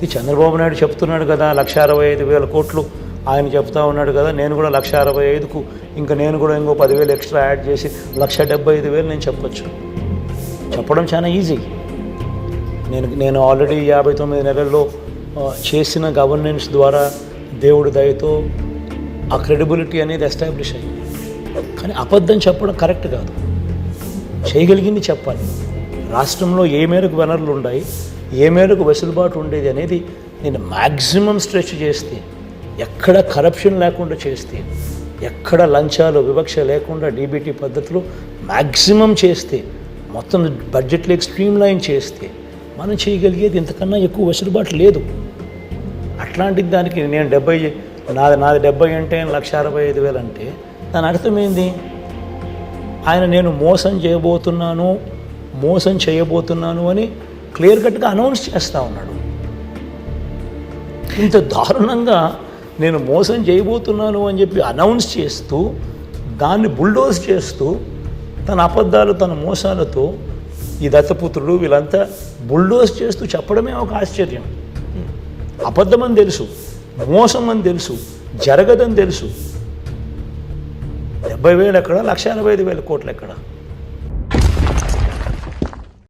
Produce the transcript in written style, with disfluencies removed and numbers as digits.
ఇది చంద్రబాబు నాయుడు చెప్తున్నాడు కదా 1,65,000 కోట్లు ఆయన చెప్తా ఉన్నాడు కదా, నేను కూడా 1,65,000కు ఇంకా నేను కూడా ఇంకో 10,000 ఎక్స్ట్రా యాడ్ చేసి 1,75,000 నేను చెప్పొచ్చు. చెప్పడం చాలా ఈజీ. నేను ఆల్రెడీ 59 నెలల్లో చేసిన గవర్నెన్స్ ద్వారా దేవుడి దయతో ఆ క్రెడిబిలిటీ అనేది ఎస్టాబ్లిష్ అయ్యింది. కానీ అబద్ధం చెప్పడం కరెక్ట్ కాదు. చేయగలిగింది చెప్పాలి. రాష్ట్రంలో ఏ మేరకు వనరులు ఉన్నాయి, ఏ మేరకు వెసులుబాటు ఉండేది అనేది నేను మ్యాక్సిమం స్ట్రెచ్ చేస్తే, ఎక్కడ కరప్షన్ లేకుండా చేస్తే, ఎక్కడ లంచాలు వివక్ష లేకుండా డీబీటీ పద్ధతిలో మ్యాక్సిమం చేస్తే, మొత్తం బడ్జెట్లోకి స్ట్రీమ్ లైన్ చేస్తే మనం చేయగలిగేది ఇంతకన్నా ఎక్కువ వెసులుబాటు లేదు. అట్లాంటిది దానికి నేను 70 నాది 70 అంటే 1,65,000 అంటే దాని అర్థం ఏంది? ఆయన నేను మోసం చేయబోతున్నాను అని క్లియర్ కట్గా అనౌన్స్ చేస్తూ ఉన్నాడు. ఇంత దారుణంగా నేను మోసం చేయబోతున్నాను అని చెప్పి అనౌన్స్ చేస్తూ దాన్ని బుల్డోజ్ చేస్తూ తన అబద్ధాలు తన మోసాలతో ఈ దత్తపుత్రుడు వీళ్ళంతా బుల్డోజ్ చేస్తూ చెప్పడమే ఒక ఆశ్చర్యం. అబద్ధం అని తెలుసు, మోసం అని తెలుసు, జరగదని తెలుసు. 70,000 ఎక్కడ, 1,85,000 కోట్లు ఎక్కడ?